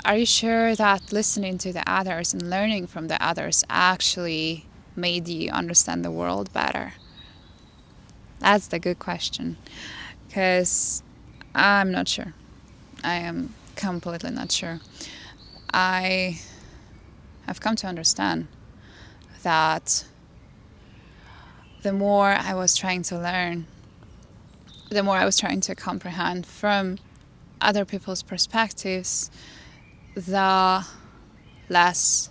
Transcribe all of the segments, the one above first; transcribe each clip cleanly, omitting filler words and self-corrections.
are you sure that listening to the others and learning from the others actually made you understand the world better? That's the good question. Because I'm not sure. I am completely not sure. I have come to understand that the more I was trying to learn, the more I was trying to comprehend from other people's perspectives, the less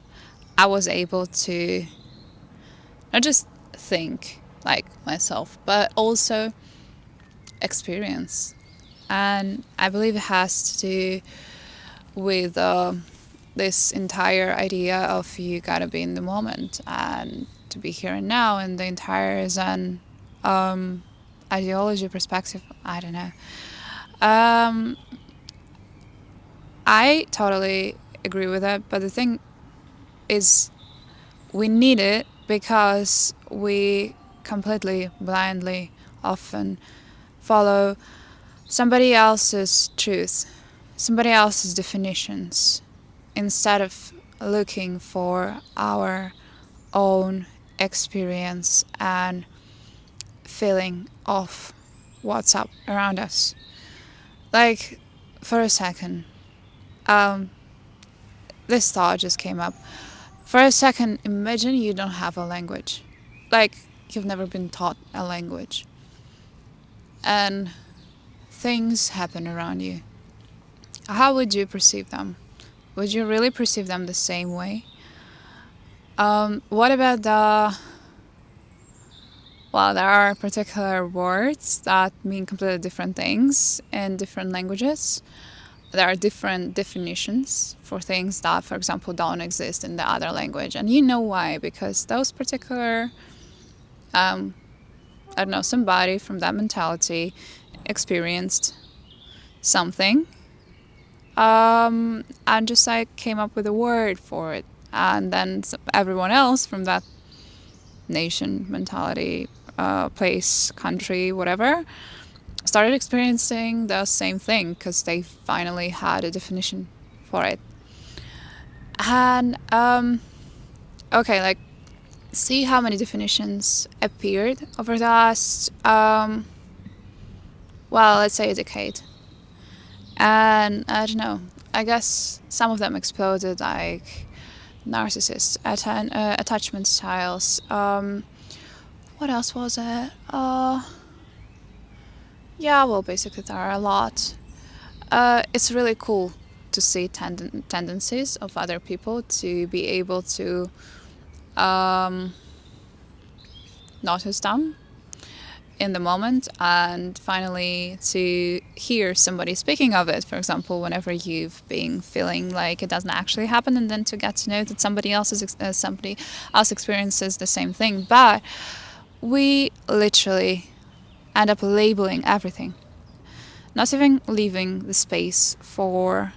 I was able to not just think like myself, but also experience. And I believe it has to do with this entire idea of you gotta be in the moment and to be here and now, and the entire Zen ideology perspective. I don't know. Um, I totally agree with that, but the thing is, we need it because we completely blindly often follow somebody else's truth, somebody else's definitions, instead of looking for our own experience and feeling of what's up around us. Like, for a second, this thought just came up. For a second, imagine you don't have a language. Like, you've never been taught a language. And things happen around you. How would you perceive them? Would you really perceive them the same way? What about there are particular words that mean completely different things in different languages. There are different definitions for things that, for example, don't exist in the other language. And you know why? Because those particular, I don't know, somebody from that mentality experienced something and just like came up with a word for it. And then everyone else from that nation, mentality, place, country, whatever, started experiencing the same thing because they finally had a definition for it. And okay, like, see how many definitions appeared over the last let's say a decade. And I don't know, I guess some of them exploded, like narcissist attachment styles. What else was it? Basically there are a lot. It's really cool to see tendencies of other people, to be able to notice them in the moment, and finally to hear somebody speaking of it. For example, whenever you've been feeling like it doesn't actually happen, and then to get to know that somebody else experiences the same thing. But we literally end up labeling everything, not even leaving the space for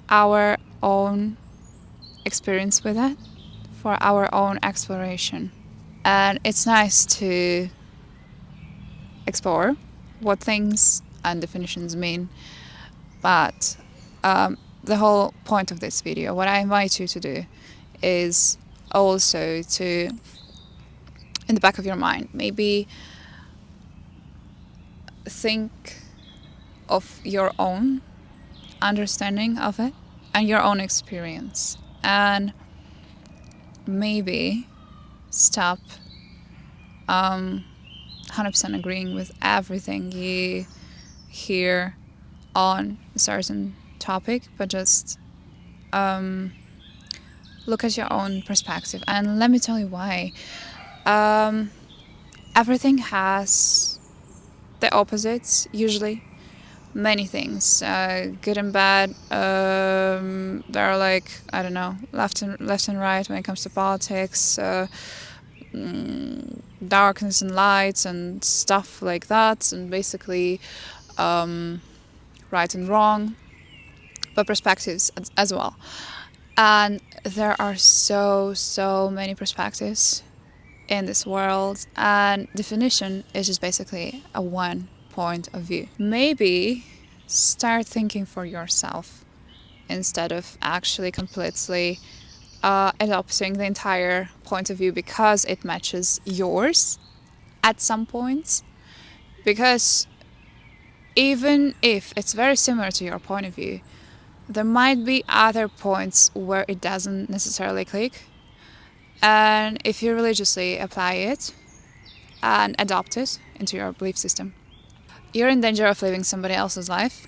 our own experience with it, for our own exploration. And it's nice to explore what things and definitions mean, but the whole point of this video, what I invite you to do, is also to, in the back of your mind, maybe think of your own understanding of it and your own experience, and maybe stop 100% agreeing with everything you hear on a certain topic, but just look at your own perspective. And let me tell you why. Everything has the opposites, usually. Many things, good and bad. There are, like, I don't know, left and right when it comes to politics, darkness and lights and stuff like that, and basically right and wrong, but perspectives as well. And there are so many perspectives in this world, and definition is just basically a one point of view. Maybe start thinking for yourself instead of actually completely adopting the entire point of view because it matches yours at some points. Because even if it's very similar to your point of view, there might be other points where it doesn't necessarily click. And if you religiously apply it and adopt it into your belief system, you're in danger of living somebody else's life,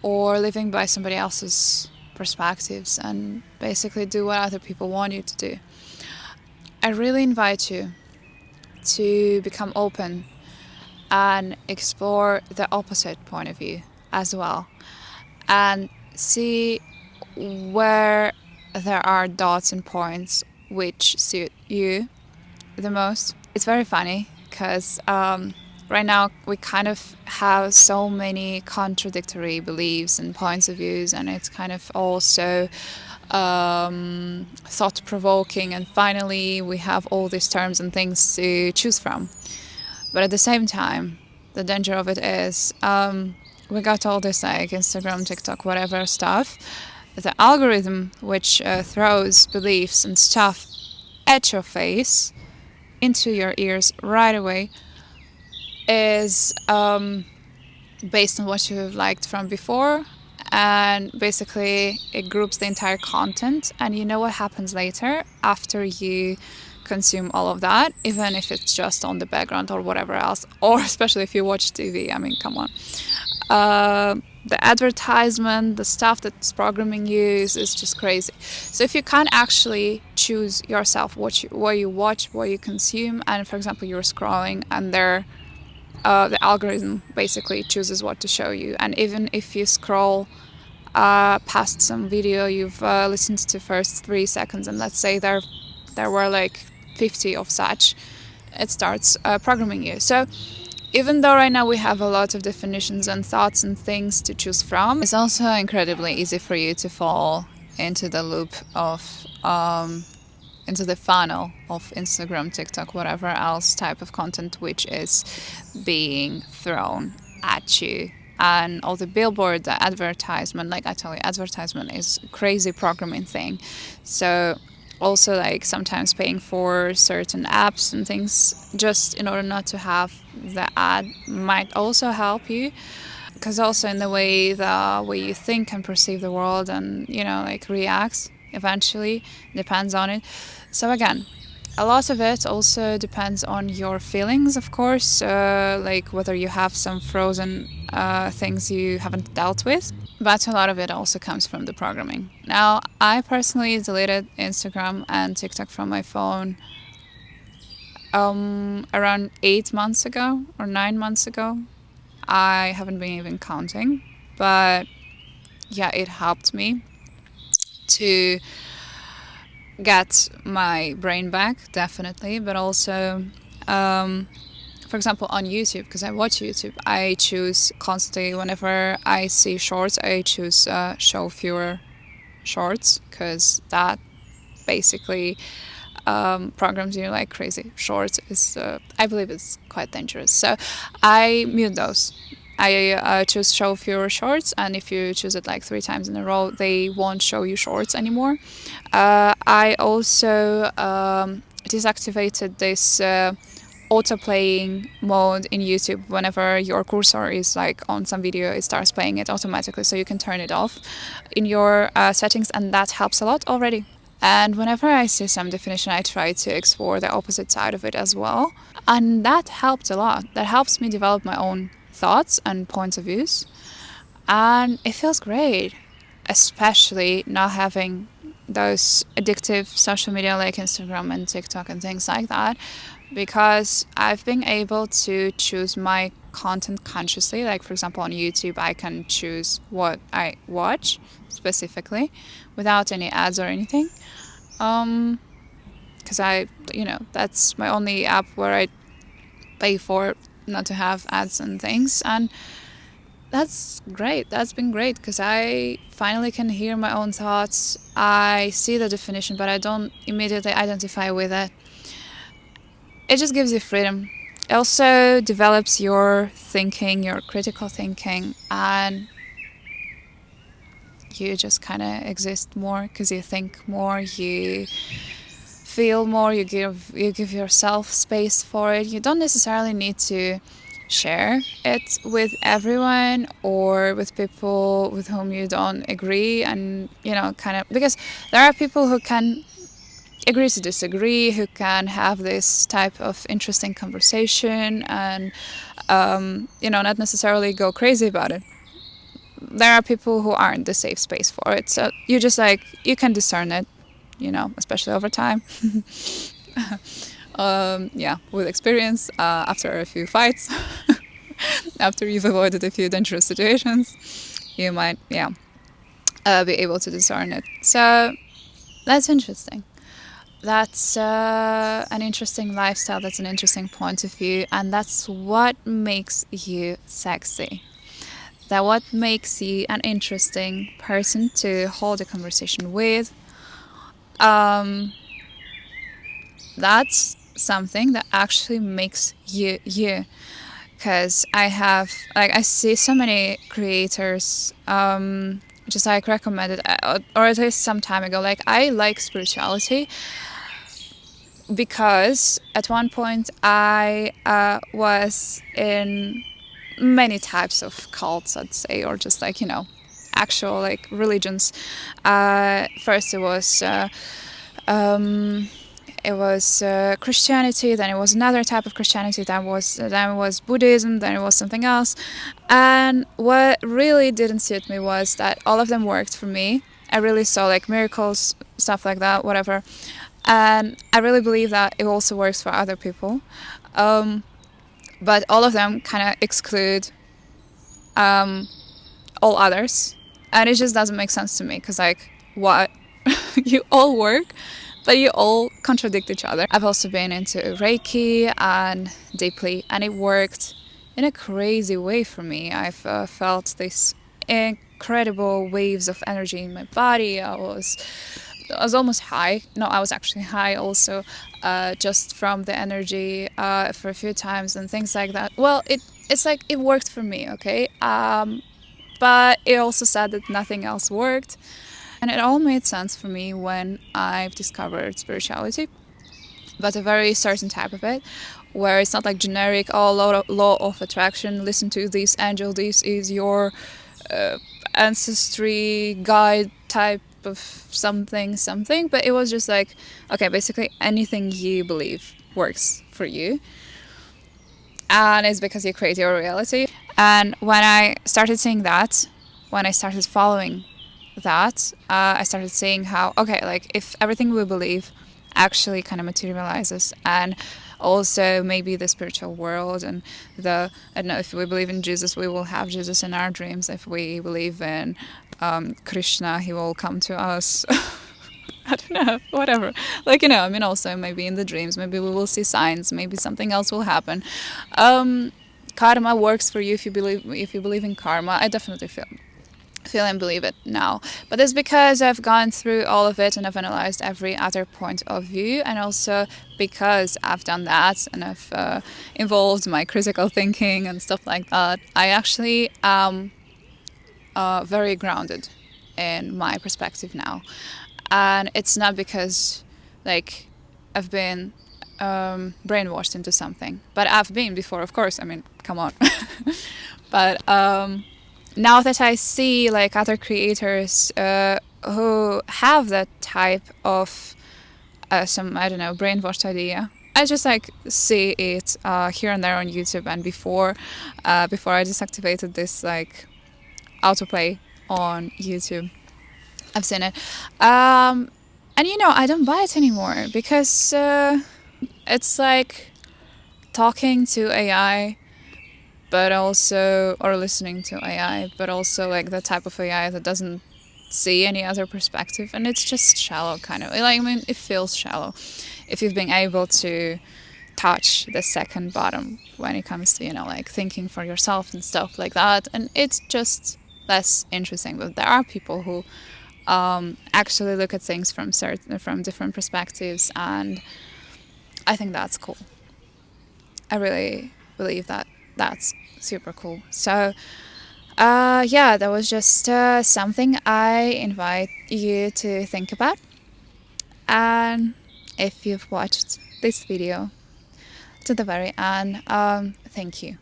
or living by somebody else's perspectives and basically do what other people want you to do. I really invite you to become open and explore the opposite point of view as well, and see where there are dots and points which suit you the most. It's very funny because right now we kind of have so many contradictory beliefs and points of views, and it's kind of also thought-provoking, and finally we have all these terms and things to choose from. But at the same time, the danger of it is we got all this like Instagram, TikTok, whatever stuff. The algorithm which throws beliefs and stuff at your face, into your ears right away, is based on what you've liked from before, and basically it groups the entire content, and you know what happens later after you consume all of that, even if it's just on the background or whatever else, or especially if you watch TV. I mean, come on. The advertisement, the stuff that's programming you is just crazy. So if you can't actually choose yourself what you watch, what you consume, and for example you're scrolling and the algorithm basically chooses what to show you, and even if you scroll past some video you've listened to first 3 seconds, and let's say there were like 50 of such, it starts programming you. So even though right now we have a lot of definitions and thoughts and things to choose from, it's also incredibly easy for you to fall into the loop of into the funnel of Instagram, TikTok, whatever else type of content which is being thrown at you. And all the billboard, the advertisement, like I tell you, advertisement is a crazy programming thing. So also like sometimes paying for certain apps and things just in order not to have the ad might also help you, because also in the way you think and perceive the world and like reacts eventually depends on it. So again, a lot of it also depends on your feelings, of course, like whether you have some frozen things you haven't dealt with. But a lot of it also comes from the programming. Now, I personally deleted Instagram and TikTok from my phone around 8 months ago or 9 months ago. I haven't been even counting, but yeah, it helped me to get my brain back, definitely, but also for example on YouTube, because I watch YouTube, I choose constantly, whenever I see shorts, I choose show fewer shorts, because that basically programs you like crazy. Shorts is I believe it's quite dangerous, so I mute those. I choose show fewer shorts, and if you choose it like 3 times in a row, they won't show you shorts anymore. I also deactivated this auto-playing mode in YouTube. Whenever your cursor is like on some video, it starts playing it automatically, so you can turn it off in your settings, and that helps a lot already. And whenever I see some definition, I try to explore the opposite side of it as well, and that helped a lot. That helps me develop my own thoughts and points of views, and it feels great, especially not having those addictive social media like Instagram and TikTok and things like that, because I've been able to choose my content consciously. Like for example on YouTube, I can choose what I watch specifically without any ads or anything, because that's my only app where I pay for not to have ads and things, and that's great. That's been great, because I finally can hear my own thoughts. I see the definition, but I don't immediately identify with it. It just gives you freedom. It also develops your thinking, your critical thinking, and you just kind of exist more because you think more, you feel more, you give yourself space for it. You don't necessarily need to share it with everyone or with people with whom you don't agree, and kind of, because there are people who can agree to disagree, who can have this type of interesting conversation and not necessarily go crazy about it. There are people who aren't the safe space for it, so you can discern it, especially over time. Yeah, with experience, after a few fights, after you've avoided a few dangerous situations, you might, be able to discern it. So that's interesting. That's an interesting lifestyle. That's an interesting point of view, and that's what makes you sexy. That what makes you an interesting person to hold a conversation with. That's something that actually makes you you. Because I see so many creators, just like recommended, or at least some time ago, like I like spirituality because at one point I was in many types of cults, I'd say, or just like, actual like religions. First it was Christianity, then it was another type of Christianity, then it was Buddhism, then it was something else. And what really didn't suit me was that all of them worked for me. I really saw like miracles, stuff like that, whatever. And I really believe that it also works for other people. But all of them kind of exclude all others. And it just doesn't make sense to me because, like, what? You all work, but you all contradict each other. I've also been into Reiki and deeply, and it worked in a crazy way for me. I've felt these incredible waves of energy in my body. I was almost high. No, I was actually high also, just from the energy for a few times and things like that. Well, it's like it worked for me, okay? But it also said that nothing else worked. And it all made sense for me when I've discovered spirituality, but a very certain type of it, where it's not like generic, law of attraction, listen to this angel, this is your ancestry guide type of something, but it was just like, okay, basically anything you believe works for you. And it's because you create your reality. And when I started seeing that, when I started following that, I started seeing how, okay, like if everything we believe actually kind of materializes, and also maybe the spiritual world and I don't know, if we believe in Jesus, we will have Jesus in our dreams. If we believe in Krishna, he will come to us. I don't know, whatever. Like, I mean, also maybe in the dreams, maybe we will see signs, maybe something else will happen. Karma works for you if you believe in karma. I definitely feel and believe it now, but it's because I've gone through all of it and I've analyzed every other point of view, and also because I've done that and I've involved my critical thinking and stuff like that. I actually am very grounded in my perspective now, and it's not because like I've been brainwashed into something, but I've been before, of course. I mean, come on. But now that I see like other creators who have that type of some, I don't know, brainwashed idea, I just like see it here and there on YouTube. And before I deactivated this like autoplay on YouTube, I've seen it, and I don't buy it anymore because it's like talking to AI, but also, or listening to AI, but also like the type of AI that doesn't see any other perspective, and it's just shallow, kind of. Like, I mean, it feels shallow if you've been able to touch the second bottom when it comes to, like thinking for yourself and stuff like that, and it's just less interesting. But there are people who actually look at things from different perspectives, and I think that's cool. I really believe that that's super cool. So Yeah, that was just something I invite you to think about. And if you've watched this video to the very end, thank you.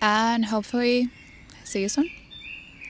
And hopefully, see you soon.